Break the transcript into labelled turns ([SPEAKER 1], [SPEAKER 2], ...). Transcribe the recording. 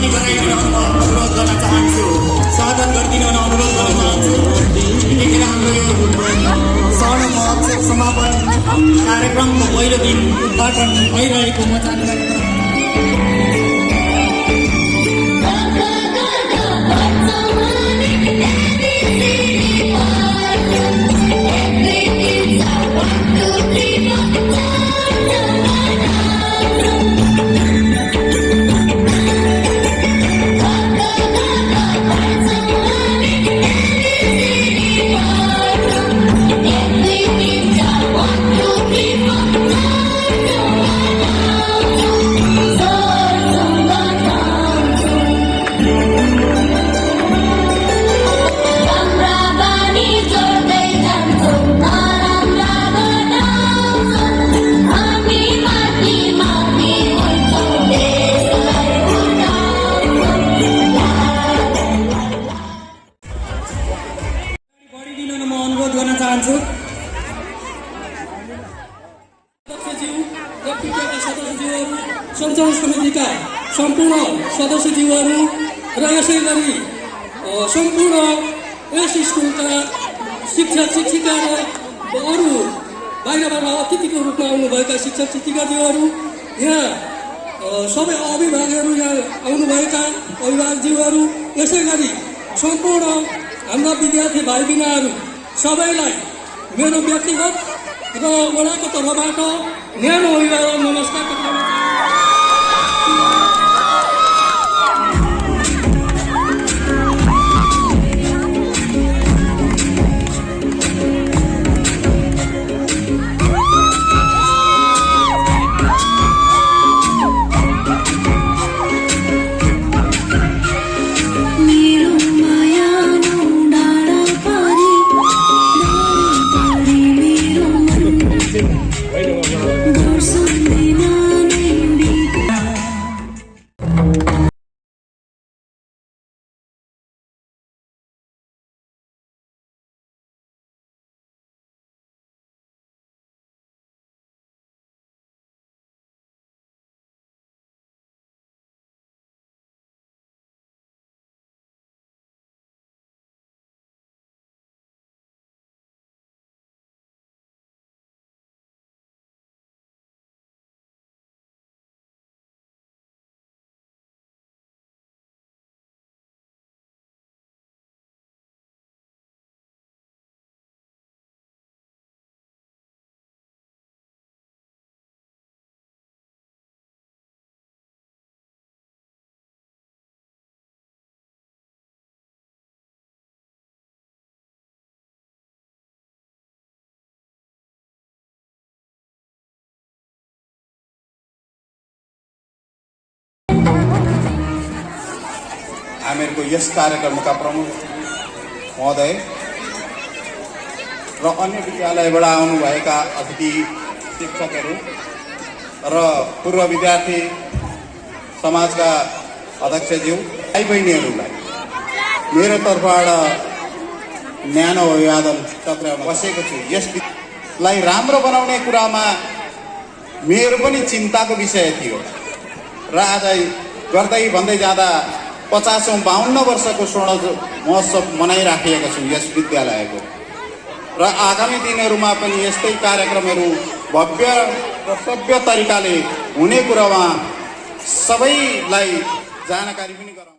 [SPEAKER 1] अलिकति गराइदिन अनुरोध गर्न चाहन्छु, साधन गरिदिन अनुरोध गर्न चाहन्छु। यतिखेर हाम्रो यो स्वर्ण महोत्सव समापन कार्यक्रमको पहिलो दिन उद्घाटन भइरहेको म जानकारी गराउँछु।
[SPEAKER 2] सञ्चालन समितिका सम्पूर्ण सदस्यज्यूहरू र यसै गरी सम्पूर्ण यस स्कुलका शिक्षक शिक्षिका र अरू बाहिरबाट अतिथिको रूपमा आउनुभएका शिक्षक शिक्षिकाज्यूहरू, यहाँ सबै अभिभावकहरू यहाँ आउनुभएका अभिभावकज्यूहरू, यसै गरी सम्पूर्ण हाम्रा विद्यार्थी भाइ बहिनीहरू सबैलाई मेरो व्यक्तिगत र वडाको तर्फबाट न्यानो अभिवादन नमस्कार टक्राउन चाहन्छु।
[SPEAKER 3] हामीहरूको यस कार्यक्रमका प्रमुख महोदय र अन्य विद्यालयबाट आउनुभएका अतिथि शिक्षकहरू र पूर्व विद्यार्थी समाजका अध्यक्षज्यू भाइ बहिनीहरूलाई मेरो तर्फबाट न्यानो अभिवादन टक्राउन बसेको छु। यसलाई राम्रो बनाउने कुरामा मेरो पनि चिन्ताको विषय थियो र आज गर्दै भन्दै जाँदा 50औं 52 वर्षको स्वर्ण महोत्सव मनाइराखेका छौँ यस विद्यालयको र आगामी दिनहरूमा पनि यस्तै कार्यक्रमहरू भव्य र सभ्य तरिकाले हुने कुरामा सबैलाई जानकारी पनि गराउँ।